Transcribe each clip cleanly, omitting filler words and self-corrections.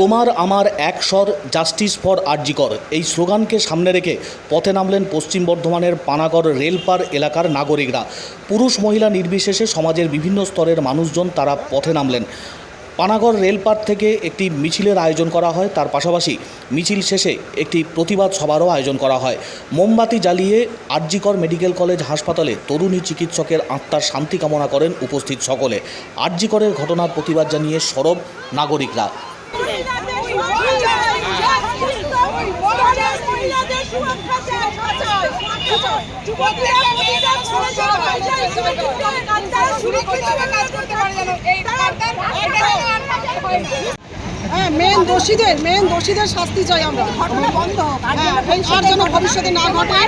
তোমার আমার এক স্বর জাস্টিস ফর আরজি কর এই স্লোগানকে সামনে রেখে পথে নামলেন পশ্চিম বর্ধমানের পানাগড় রেলপার এলাকার নাগরিকরা। পুরুষ মহিলা নির্বিশেষে সমাজের বিভিন্ন স্তরের মানুষজন তারা পথে নামলেন। পানাগড় রেলপার থেকে একটি মিছিলের আয়োজন করা হয়, তার পাশাপাশি মিছিল শেষে একটি প্রতিবাদ সভারও আয়োজন করা হয়। মোমবাতি জ্বালিয়ে আরজি কর মেডিকেল কলেজ হাসপাতালে তরুণী চিকিৎসকের আত্মার শান্তি কামনা করেন উপস্থিত সকলে। আরজি করের ঘটনার প্রতিবাদ জানিয়ে সরব নাগরিকরা। মেন দোষীদের শাস্তি চাই আমরা। আর যেন ভবিষ্যতে না ঘটে।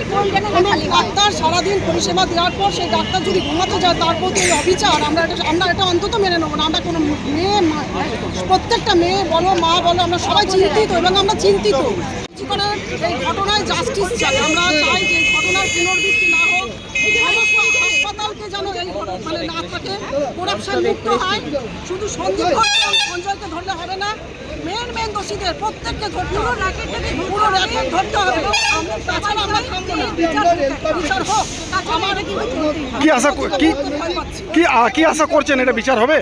কোনো ডাক্তার সারাদিন পরিষেবা দেওয়ার পর সেই ডাক্তার যদি ঘুমাতে যায় তার প্রতি অবিচার আমরা এটা অন্তত মেনে নেবো না। আমরা কোনো মেয়ে, প্রত্যেকটা মেয়ে বলো মা বলো, আমরা সবাই চিন্তিত এবং আমরা চিন্তিত। এই ঘটনায় জাস্টিস চাই। আমরা চাই যে ঘটনার পুনরাবৃত্তি না হোক, হাসপাতালকে যেন এই মানে না থাকে, করাপশন মুক্ত হয়। শুধু সঞ্জয়কে ধরলে হবে না, মেন দোষীদের প্রত্যেককে ধরতে হবে, পুরো র্যাকেট ধরতে হবে। তাছাড়া আমরা থামবো না, বিচার হোক। কি আশা করছেন এটা বিচার হবে?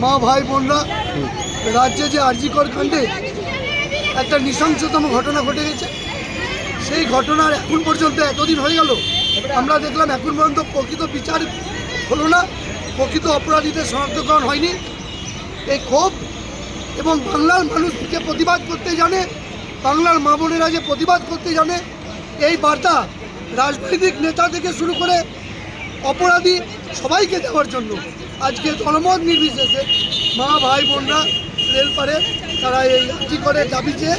মা ভাই বোনরা, রাজ্যে যে আরজি কর কাণ্ডে একটা নৃশংসতম ঘটনা ঘটে গেছে, সেই ঘটনার এখন পর্যন্ত এতদিন হয়ে গেল আমরা দেখলাম এখন পর্যন্ত প্রকৃত বিচার হলো না, প্রকৃত অপরাধীদের শনাক্তকরণ হয়নি। এই ক্ষোভ এবং বাংলার মানুষ যে প্রতিবাদ করতে জানে, বাংলার মা বোনেরা যে প্রতিবাদ করতে জানে, এই বার্তা রাজনৈতিক নেতা থেকে শুরু করে অপরাধী সবাইকে দেওয়ার জন্য আজকে দলমত নির্বিশেষে মা ভাই বোনরা রেলপারে তারা এই আরজি করের দাবি চেয়ে